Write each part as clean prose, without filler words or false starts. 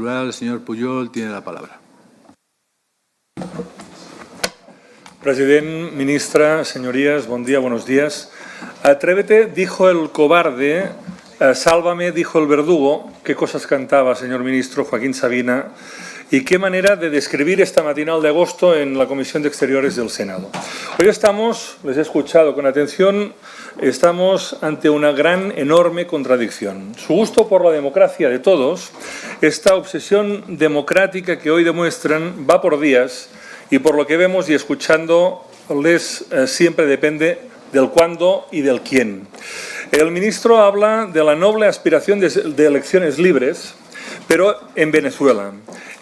El señor Pujol tiene la palabra. President, ministra, señorías, buen día, buenos días. Atrévete, dijo el cobarde, sálvame, dijo el verdugo. Qué cosas cantaba, señor ministro Joaquín Sabina, y qué manera de describir esta matinal de agosto en la Comisión de Exteriores del Senado. Hoy estamos, les he escuchado con atención, estamos ante una gran, enorme contradicción. Su gusto por la democracia de todos, esta obsesión democrática que hoy demuestran, va por días, y por lo que vemos y escuchándoles siempre depende del cuándo y del quién. El ministro habla de la noble aspiración de elecciones libres, pero en Venezuela.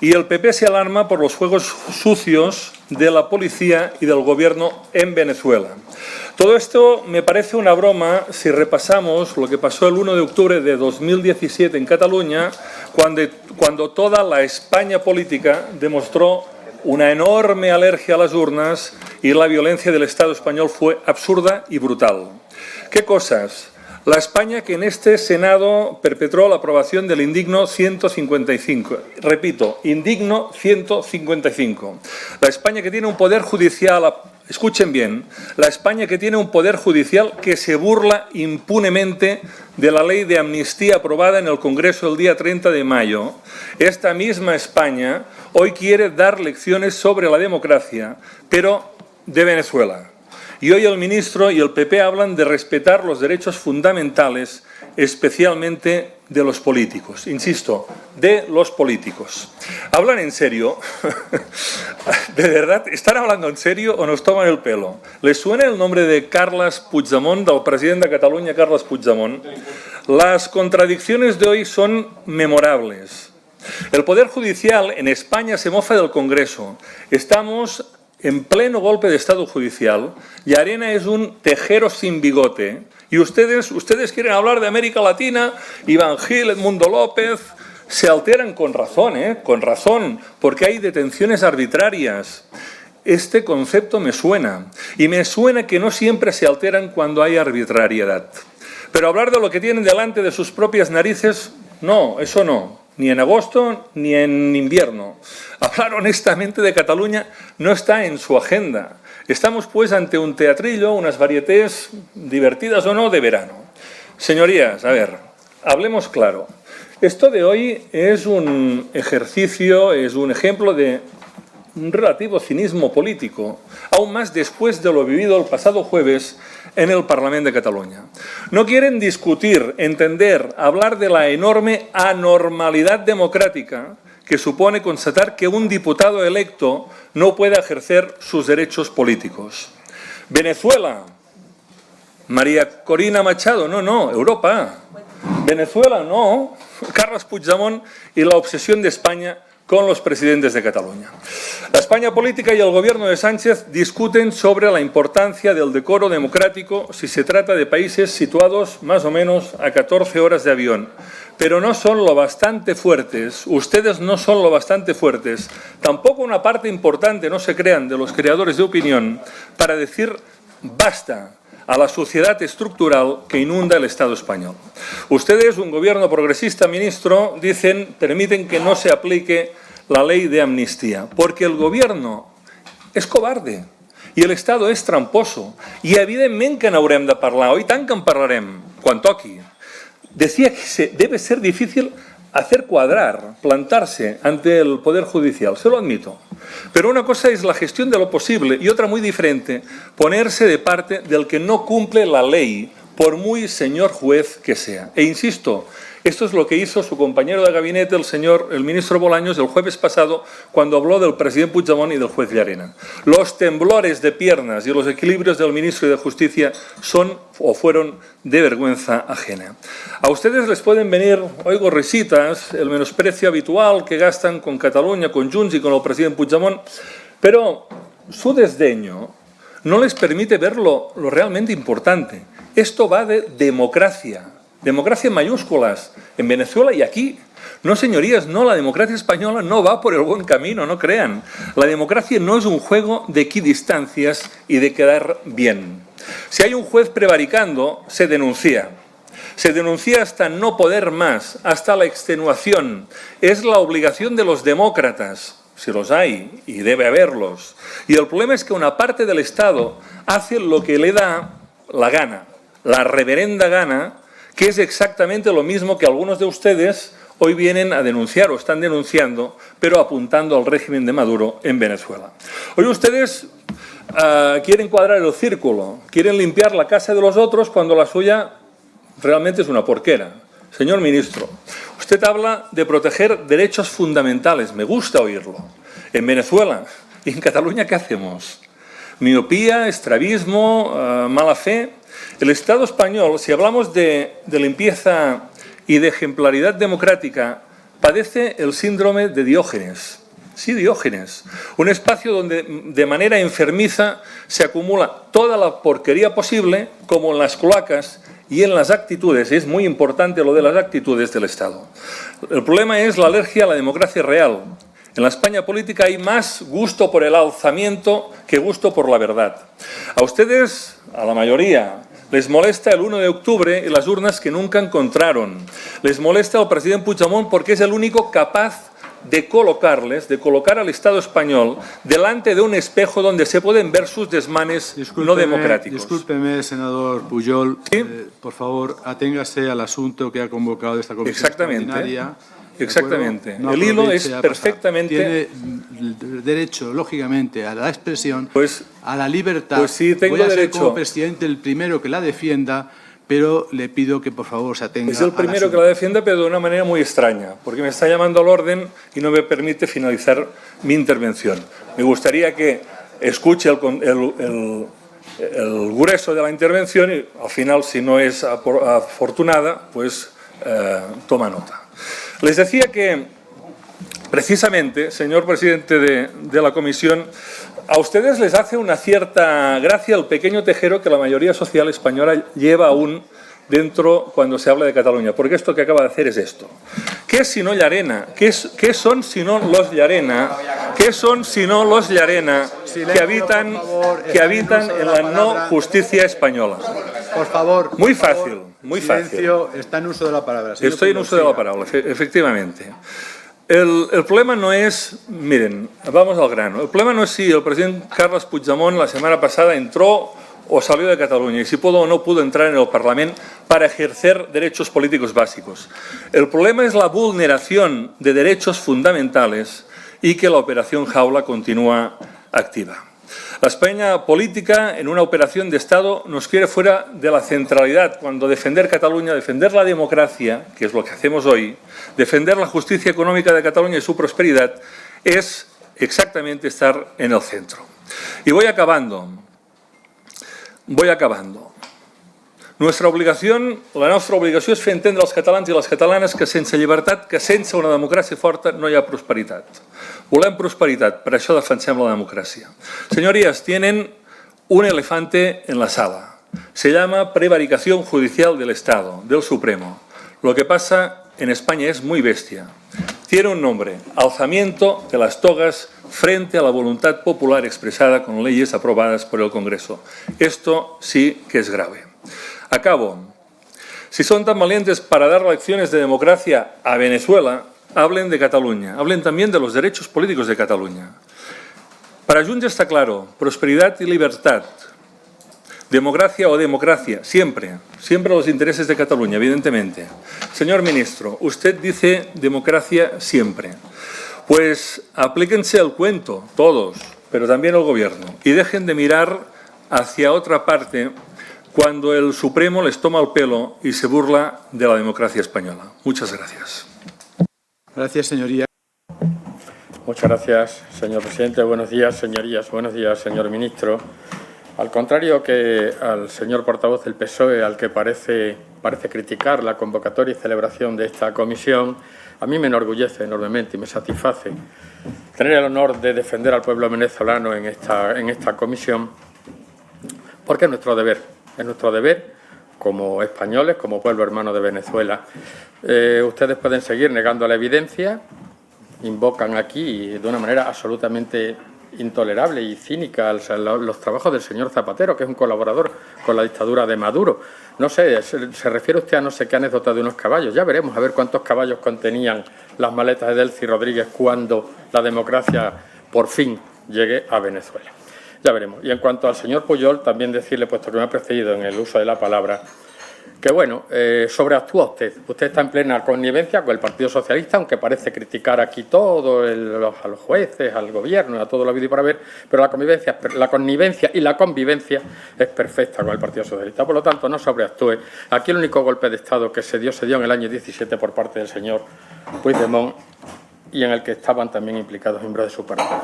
Y el PP se alarma por los juegos sucios de la policía y del gobierno en Venezuela. Todo esto me parece una broma si repasamos lo que pasó el 1 de octubre de 2017 en Cataluña, cuando toda la España política demostró una enorme alergia a las urnas y la violencia del Estado español fue absurda y brutal. ¿Qué cosas? La España que en este Senado perpetró la aprobación del indigno 155. Repito, indigno 155. La España que tiene un poder judicial, escuchen bien, la España que tiene un poder judicial que se burla impunemente de la ley de amnistía aprobada en el Congreso el día 30 de mayo. Esta misma España hoy quiere dar lecciones sobre la democracia, pero de Venezuela. Y hoy el ministro y el PP hablan de respetar los derechos fundamentales, especialmente de los políticos. Insisto, de los políticos. ¿Hablan en serio? ¿De verdad? ¿Están hablando en serio o nos toman el pelo? ¿Les suena el nombre de Carles Puigdemont, del presidente de Cataluña, Carles Puigdemont? Las contradicciones de hoy son memorables. El Poder Judicial en España se mofa del Congreso. Estamos en pleno golpe de Estado judicial y Arena es un tejero sin bigote. Y ustedes quieren hablar de América Latina, Iván Gil, Edmundo López, se alteran con razón, porque hay detenciones arbitrarias. Este concepto me suena, y me suena que no siempre se alteran cuando hay arbitrariedad. Pero hablar de lo que tienen delante de sus propias narices, no, eso no. Ni en agosto ni en invierno. Hablar honestamente de Cataluña no está en su agenda. Estamos pues ante un teatrillo, unas varietés divertidas o no de verano. Señorías, a ver, hablemos claro. Esto de hoy es un ejercicio, es un ejemplo de un relativo cinismo político, aún más después de lo vivido el pasado jueves en el Parlamento de Cataluña. No quieren discutir, entender, hablar de la enorme anormalidad democrática que supone constatar que un diputado electo no puede ejercer sus derechos políticos. Venezuela, María Corina Machado, no, Europa. Venezuela, no, Carles Puigdemont y la obsesión de España con los presidentes de Cataluña. La España política y el gobierno de Sánchez discuten sobre la importancia del decoro democrático si se trata de países situados más o menos a 14 horas de avión. Pero no son lo bastante fuertes, ustedes no son lo bastante fuertes, tampoco una parte importante, no se crean, de los creadores de opinión, para decir basta a la suciedad estructural que inunda el Estado español. Ustedes, un gobierno progresista, ministro, permiten que no se aplique la ley de amnistía, porque el gobierno és covarde i el Estado és tramposo. I evidentment que n'haurem de parlar, oi tant que en parlarem, quan toqui. Decía que debe ser difícil hacer cuadrar, plantarse ante el Poder Judicial, se lo admito. Pero una cosa es la gestión de lo posible y otra muy diferente, ponerse de parte del que no cumple la ley, por muy señor juez que sea. E insisto, esto es lo que hizo su compañero de gabinete, el ministro Bolaños, el jueves pasado, cuando habló del presidente Puigdemont y del juez Llarena. Los temblores de piernas y los equilibrios del ministro de Justicia son o fueron de vergüenza ajena. A ustedes les pueden venir, oigo, risitas, el menosprecio habitual que gastan con Cataluña, con Junts y con el presidente Puigdemont, pero su desdeño no les permite ver lo realmente importante. Esto va de democracia. Democracia en mayúsculas, en Venezuela y aquí. No, señorías, no, la democracia española no va por el buen camino, no crean. La democracia no es un juego de equidistancias y de quedar bien. Si hay un juez prevaricando, se denuncia. Se denuncia hasta no poder más, hasta la extenuación. Es la obligación de los demócratas, si los hay, y debe haberlos. Y el problema es que una parte del Estado hace lo que le da la gana, la reverenda gana, que es exactamente lo mismo que algunos de ustedes hoy vienen a denunciar o están denunciando, pero apuntando al régimen de Maduro en Venezuela. Hoy ustedes quieren cuadrar el círculo, quieren limpiar la casa de los otros cuando la suya realmente es una porquera. Señor ministro, usted habla de proteger derechos fundamentales, me gusta oírlo. En Venezuela y en Cataluña, ¿qué hacemos? Miopía, estrabismo, mala fe. El Estado español, si hablamos de limpieza y de ejemplaridad democrática, padece el síndrome de Diógenes. Sí, Diógenes. Un espacio donde de manera enfermiza se acumula toda la porquería posible, como en las cloacas y en las actitudes. Es muy importante lo de las actitudes del Estado. El problema es la alergia a la democracia real. En la España política hay más gusto por el alzamiento que gusto por la verdad. A ustedes, a la mayoría, les molesta el 1 de octubre y las urnas que nunca encontraron. Les molesta el presidente Puigdemont porque es el único capaz de colocar al Estado español delante de un espejo donde se pueden ver sus desmanes no democráticos. Discúlpeme, senador Pujol. ¿Sí? Por favor, aténgase al asunto que ha convocado esta comisión extraordinaria. Exactamente. No el hilo es aproveche a perfectamente... Tiene derecho, lógicamente, a la expresión, Pues, a la libertad. Pues sí, tengo Voy a ser derecho. como presidente el primero que la defienda, pero le pido que por favor se atenga Es el primero al que la defienda, pero de una manera muy extraña, porque me está llamando al orden y no me permite finalizar mi intervención. Me gustaría que escuche el grueso de la intervención y al final, si no es afortunada, pues toma nota. Les decía que, precisamente, señor presidente de la comisión, a ustedes les hace una cierta gracia el pequeño tejero que la mayoría social española lleva aún dentro cuando se habla de Cataluña, porque esto que acaba de hacer es esto. ¿Qué es si no Llarena? ¿Qué son si no los Llarena? ¿Qué son si no los Llarena que habitan en la no justicia española? Por favor. Muy fácil, muy fácil. Silencio, está en uso de la palabra. Estoy en uso de la palabra, efectivamente. El problema no es, miren, vamos al grano, el problema no es si el presidente Carles Puigdemont la semana pasada entró o salió de Cataluña y si pudo o no pudo entrar en el Parlamento para ejercer derechos políticos básicos. El problema es la vulneración de derechos fundamentales y que la operación Jaula continúa activa. La España política, en una operación de Estado, nos quiere fuera de la centralidad, cuando defender Cataluña, defender la democracia, que es lo que hacemos hoy, defender la justicia económica de Cataluña y su prosperidad, es exactamente estar en el centro. Y voy acabando. La nostra obligació és fer entendre als catalans i les catalanes que sense llibertat, que sense una democràcia forta no hi ha prosperitat. Volem prosperitat, per això defensem la democràcia. Señorías, tienen un elefante en la sala. Se llama prevaricación judicial del Estado, del Supremo. Lo que pasa en España es muy bestia. Tiene un nombre: alzamiento de las togas frente a la voluntad popular expresada con leyes aprobadas por el Congreso. Esto sí que es grave. Acabo. Si son tan valientes para dar lecciones de democracia a Venezuela, hablen de Cataluña, hablen también de los derechos políticos de Cataluña. Para Junts está claro: prosperidad y libertad. Democracia o democracia, siempre los intereses de Cataluña, evidentemente. Señor ministro, usted dice democracia siempre. Pues aplíquense el cuento, todos, pero también el gobierno, y dejen de mirar hacia otra parte cuando el Supremo les toma el pelo y se burla de la democracia española. Muchas gracias. Gracias, señoría. Muchas gracias, señor presidente. Buenos días, señorías. Buenos días, señor ministro. Al contrario que al señor portavoz del PSOE, al que parece criticar la convocatoria y celebración de esta comisión, a mí me enorgullece enormemente y me satisface tener el honor de defender al pueblo venezolano en esta comisión, porque es nuestro deber como españoles, como pueblo hermano de Venezuela. Ustedes pueden seguir negando la evidencia, invocan aquí de una manera absolutamente intolerable y cínica los trabajos del señor Zapatero, que es un colaborador con la dictadura de Maduro. No sé, se refiere usted a no sé qué anécdota de unos caballos. Ya veremos, a ver cuántos caballos contenían las maletas de Delcy Rodríguez cuando la democracia por fin llegue a Venezuela. Ya veremos. Y en cuanto al señor Pujol, también decirle, puesto que me ha precedido en el uso de la palabra, que bueno, sobreactúa usted. Usted está en plena connivencia con el Partido Socialista, aunque parece criticar aquí todo, a los jueces, al gobierno, a todo lo habido y por haber, pero la connivencia y la convivencia es perfecta con el Partido Socialista. Por lo tanto, no sobreactúe. Aquí el único golpe de Estado que se dio en el año 17 por parte del señor Puigdemont, y en el que estaban también implicados miembros de su partido.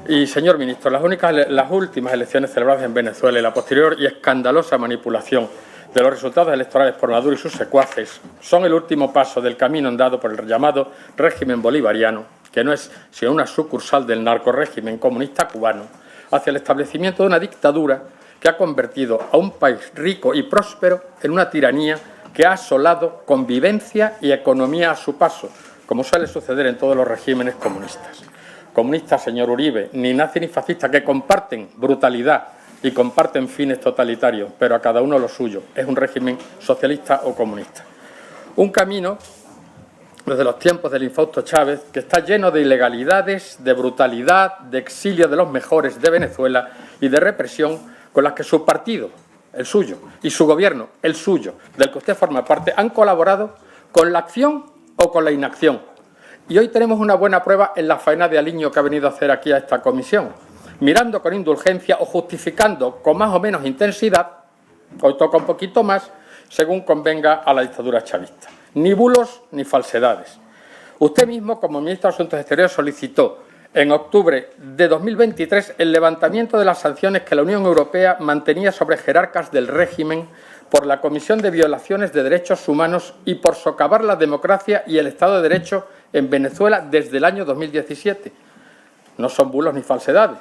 Y, señor ministro, las últimas elecciones celebradas en Venezuela y la posterior y escandalosa manipulación de los resultados electorales por Maduro y sus secuaces son el último paso del camino andado por el llamado régimen bolivariano, que no es sino una sucursal del narcorrégimen comunista cubano, hacia el establecimiento de una dictadura que ha convertido a un país rico y próspero en una tiranía que ha asolado convivencia y economía a su paso, como suele suceder en todos los regímenes comunistas. Comunistas, señor Uribe, ni nazi ni fascista, que comparten brutalidad y comparten fines totalitarios, pero a cada uno lo suyo. Es un régimen socialista o comunista. Un camino, desde los tiempos del infausto Chávez, que está lleno de ilegalidades, de brutalidad, de exilio de los mejores de Venezuela y de represión con las que su partido, el suyo, y su gobierno, el suyo, del que usted forma parte, han colaborado con la acción o con la inacción. Y hoy tenemos una buena prueba en la faena de aliño que ha venido a hacer aquí a esta comisión, mirando con indulgencia o justificando con más o menos intensidad, hoy toca un poquito más, según convenga a la dictadura chavista. Ni bulos ni falsedades. Usted mismo, como ministro de Asuntos Exteriores, solicitó en octubre de 2023 el levantamiento de las sanciones que la Unión Europea mantenía sobre jerarcas del régimen por la comisión de violaciones de derechos humanos y por socavar la democracia y el Estado de Derecho en Venezuela desde el año 2017. No son bulos ni falsedades.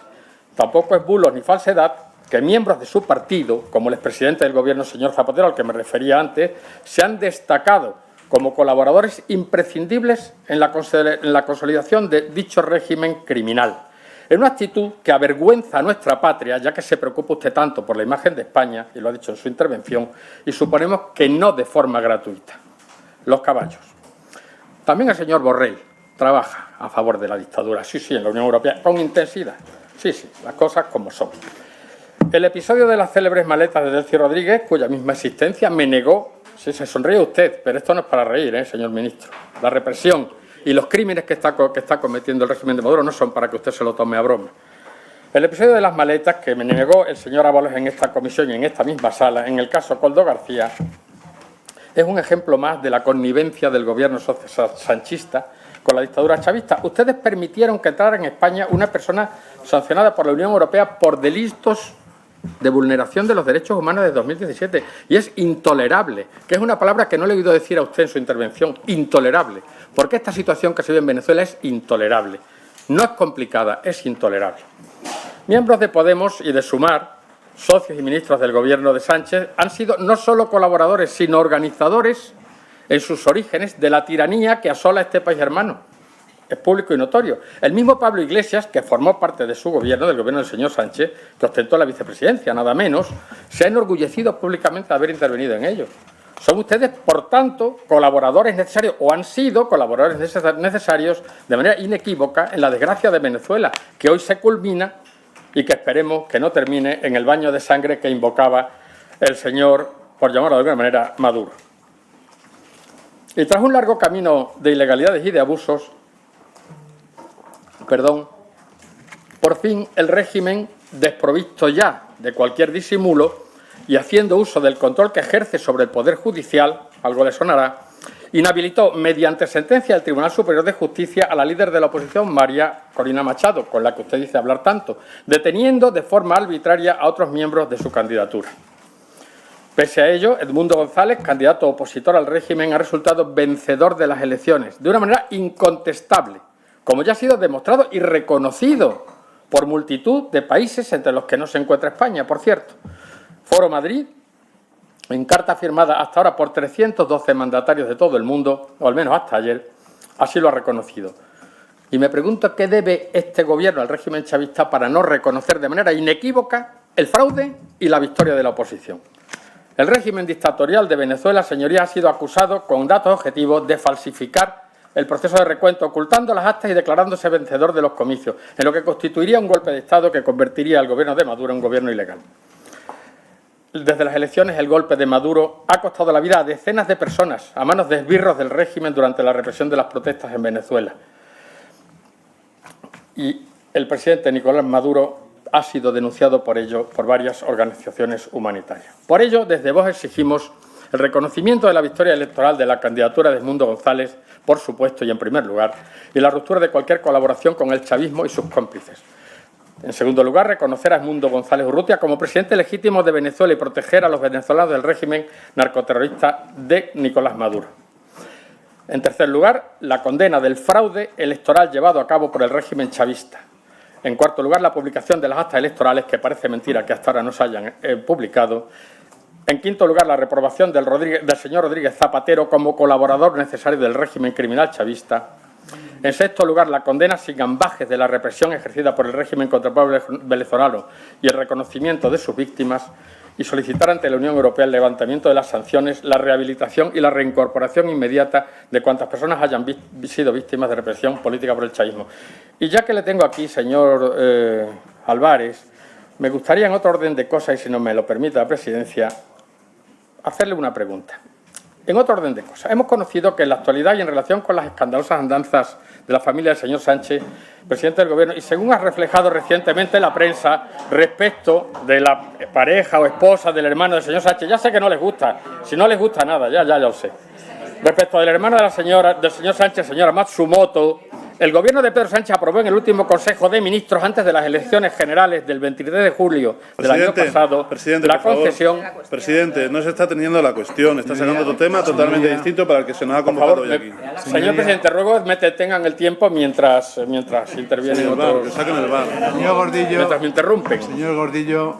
Tampoco es bulos ni falsedad que miembros de su partido, como el expresidente del Gobierno, señor Zapatero, al que me refería antes, se han destacado como colaboradores imprescindibles en la consolidación de dicho régimen criminal. En una actitud que avergüenza a nuestra patria, ya que se preocupa usted tanto por la imagen de España, y lo ha dicho en su intervención, y suponemos que no de forma gratuita. Los caballos. También el señor Borrell trabaja a favor de la dictadura, sí, en la Unión Europea, con intensidad. Sí, las cosas como son. El episodio de las célebres maletas de Delcy Rodríguez, cuya misma existencia me negó, sí, se sonríe usted, pero esto no es para reír, señor ministro. La represión y los crímenes que está cometiendo el régimen de Maduro no son para que usted se lo tome a broma. El episodio de las maletas que me negó el señor Ábalos en esta comisión y en esta misma sala, en el caso Koldo García, es un ejemplo más de la connivencia del gobierno sanchista con la dictadura chavista. Ustedes permitieron que entrara en España una persona sancionada por la Unión Europea por delitos de vulneración de los derechos humanos de 2017. Y es intolerable, que es una palabra que no le he oído decir a usted en su intervención, intolerable. Porque esta situación que se vive en Venezuela es intolerable. No es complicada, es intolerable. Miembros de Podemos y de Sumar, socios y ministros del gobierno de Sánchez, han sido no solo colaboradores, sino organizadores en sus orígenes de la tiranía que asola este país hermano. Es público y notorio. El mismo Pablo Iglesias, que formó parte de su gobierno, del gobierno del señor Sánchez, que ostentó la vicepresidencia, nada menos, se ha enorgullecido públicamente de haber intervenido en ello. Son ustedes, por tanto, colaboradores necesarios, o han sido colaboradores necesarios de manera inequívoca en la desgracia de Venezuela, que hoy se culmina y que esperemos que no termine en el baño de sangre que invocaba el señor, por llamarlo de alguna manera, Maduro. Y tras un largo camino de ilegalidades y de abusos, por fin el régimen, desprovisto ya de cualquier disimulo y haciendo uso del control que ejerce sobre el Poder Judicial, algo le sonará, inhabilitó mediante sentencia del Tribunal Superior de Justicia a la líder de la oposición, María Corina Machado, con la que usted dice hablar tanto, deteniendo de forma arbitraria a otros miembros de su candidatura. Pese a ello, Edmundo González, candidato opositor al régimen, ha resultado vencedor de las elecciones, de una manera incontestable, como ya ha sido demostrado y reconocido por multitud de países, entre los que no se encuentra España, por cierto. Foro Madrid, en carta firmada hasta ahora por 312 mandatarios de todo el mundo, o al menos hasta ayer, así lo ha reconocido. Y me pregunto qué debe este gobierno al régimen chavista para no reconocer de manera inequívoca el fraude y la victoria de la oposición. El régimen dictatorial de Venezuela, señorías, ha sido acusado con datos objetivos de falsificar el proceso de recuento, ocultando las actas y declarándose vencedor de los comicios, en lo que constituiría un golpe de Estado que convertiría al gobierno de Maduro en un gobierno ilegal. Desde las elecciones, el golpe de Maduro ha costado la vida a decenas de personas a manos de esbirros del régimen durante la represión de las protestas en Venezuela. Y el presidente Nicolás Maduro ha sido denunciado por ello por varias organizaciones humanitarias. Por ello, desde Vox exigimos el reconocimiento de la victoria electoral de la candidatura de Edmundo González, por supuesto y en primer lugar, y la ruptura de cualquier colaboración con el chavismo y sus cómplices. En segundo lugar, reconocer a Edmundo González Urrutia como presidente legítimo de Venezuela y proteger a los venezolanos del régimen narcoterrorista de Nicolás Maduro. En tercer lugar, la condena del fraude electoral llevado a cabo por el régimen chavista. En cuarto lugar, la publicación de las actas electorales, que parece mentira que hasta ahora no se hayan publicado. En quinto lugar, la reprobación del señor Rodríguez Zapatero como colaborador necesario del régimen criminal chavista. En sexto lugar, la condena sin ambajes de la represión ejercida por el régimen contra el pueblo venezolano y el reconocimiento de sus víctimas, y solicitar ante la Unión Europea el levantamiento de las sanciones, la rehabilitación y la reincorporación inmediata de cuantas personas hayan sido víctimas de represión política por el chavismo. Y ya que le tengo aquí, señor Álvarez, me gustaría en otro orden de cosas, y si no me lo permite la presidencia, hacerle una pregunta. En otro orden de cosas, hemos conocido que en la actualidad y en relación con las escandalosas andanzas de la familia del señor Sánchez, presidente del Gobierno, y según ha reflejado recientemente la prensa respecto de la pareja o esposa del hermano del señor Sánchez, ya sé que no les gusta, si no les gusta nada, ya lo sé. Respecto del hermano de del señor Sánchez, señora Matsumoto, el Gobierno de Pedro Sánchez aprobó en el último Consejo de Ministros, antes de las elecciones generales del 23 de julio del año pasado, la concesión... Presidente, no se está atendiendo la cuestión, está sacando otro tema totalmente distinto para el que se nos ha convocado hoy aquí. Señor presidente, ruego que tengan el tiempo mientras intervienen otros... Señor Gordillo, mientras me interrumpen. Señor Gordillo,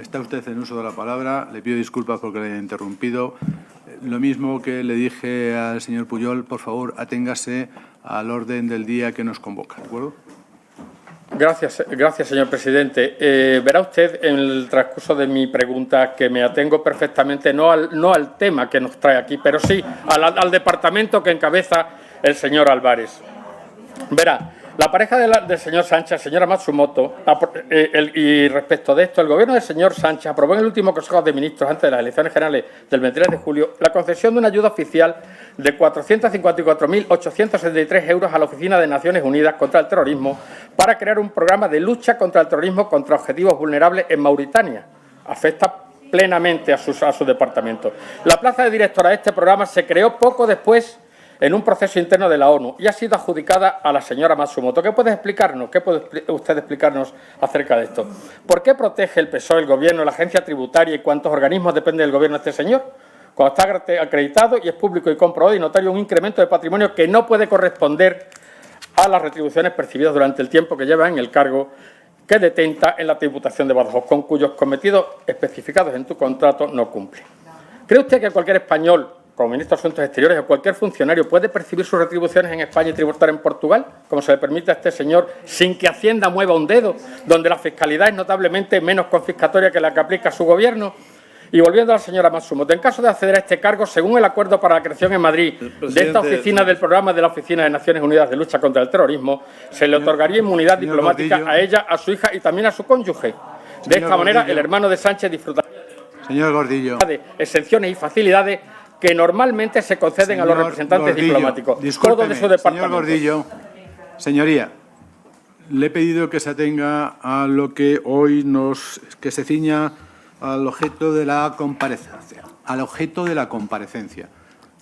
está usted en uso de la palabra. Le pido disculpas porque le he interrumpido. Lo mismo que le dije al señor Pujol, por favor, aténgase al orden del día que nos convoca, ¿de acuerdo? Gracias, señor presidente. Verá usted en el transcurso de mi pregunta que me atengo perfectamente no al tema que nos trae aquí, pero sí al departamento que encabeza el señor Álvarez. Verá, la pareja del señor Sánchez, señora Matsumoto, y respecto de esto, el Gobierno del señor Sánchez aprobó en el último Consejo de Ministros, antes de las elecciones generales del 23 de julio, la concesión de una ayuda oficial de 454.873 euros a la Oficina de Naciones Unidas contra el Terrorismo para crear un programa de lucha contra el terrorismo contra objetivos vulnerables en Mauritania. Afecta plenamente a su departamento. La plaza de directora de este programa se creó poco después en un proceso interno de la ONU y ha sido adjudicada a la señora Matsumoto. ¿Qué puede explicarnos? ¿Qué puede usted explicarnos acerca de esto? ¿Por qué protege el PSOE, el Gobierno, la agencia tributaria y cuántos organismos depende del Gobierno de este señor? Cuando está acreditado y es público y comprobado y notario un incremento de patrimonio que no puede corresponder a las retribuciones percibidas durante el tiempo que lleva en el cargo que detenta en la Diputación de Badajoz, con cuyos cometidos especificados en tu contrato no cumple. ¿Cree usted que cualquier español, como ministro de Asuntos Exteriores, o cualquier funcionario puede percibir sus retribuciones en España y tributar en Portugal, como se le permite a este señor, sin que Hacienda mueva un dedo, donde la fiscalidad es notablemente menos confiscatoria que la que aplica su Gobierno? Y volviendo a la señora Matsumoto, en caso de acceder a este cargo, según el acuerdo para la creación en Madrid de esta oficina del programa de la Oficina de Naciones Unidas de Lucha contra el Terrorismo, se le otorgaría inmunidad diplomática a ella, a su hija y también a su cónyuge. De esta manera, el hermano de Sánchez disfrutaría de exenciones y facilidades que normalmente se conceden a los representantes diplomáticos. Todo de su departamento. Señor Gordillo, señoría, le he pedido que se atenga a lo que hoy que se ciña al objeto de la comparecencia.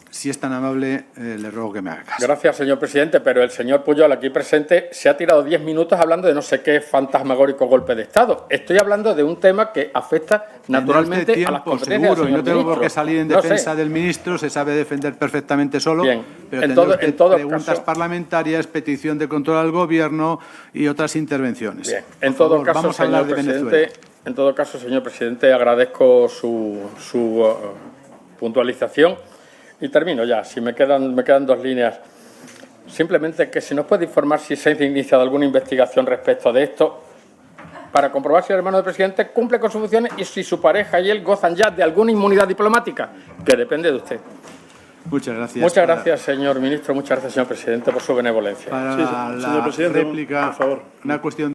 Si es tan amable, le ruego que me haga caso. Gracias, señor presidente, pero el señor Pujol, aquí presente, se ha tirado 10 minutos hablando de no sé qué fantasmagórico golpe de Estado. Estoy hablando de un tema que afecta naturalmente a las competencias seguro, del señor y no tengo por qué ministro. salir en defensa del ministro, se sabe defender perfectamente solo. Bien. Pero En tendrá usted todo preguntas caso, parlamentarias, petición de control al Gobierno y otras intervenciones. Bien. Por En todo favor, caso, vamos a hablar señor de presidente, Venezuela. en todo caso, señor presidente, agradezco su puntualización. Y termino ya, si me quedan 2 líneas. Simplemente que si nos puede informar si se ha iniciado alguna investigación respecto de esto, para comprobar si el hermano del presidente cumple con sus funciones y si su pareja y él gozan ya de alguna inmunidad diplomática, que depende de usted. Muchas gracias. Muchas gracias, señor ministro. Muchas gracias, señor presidente, por su benevolencia. Para Sí, la señor presidente, réplica, por favor. una cuestión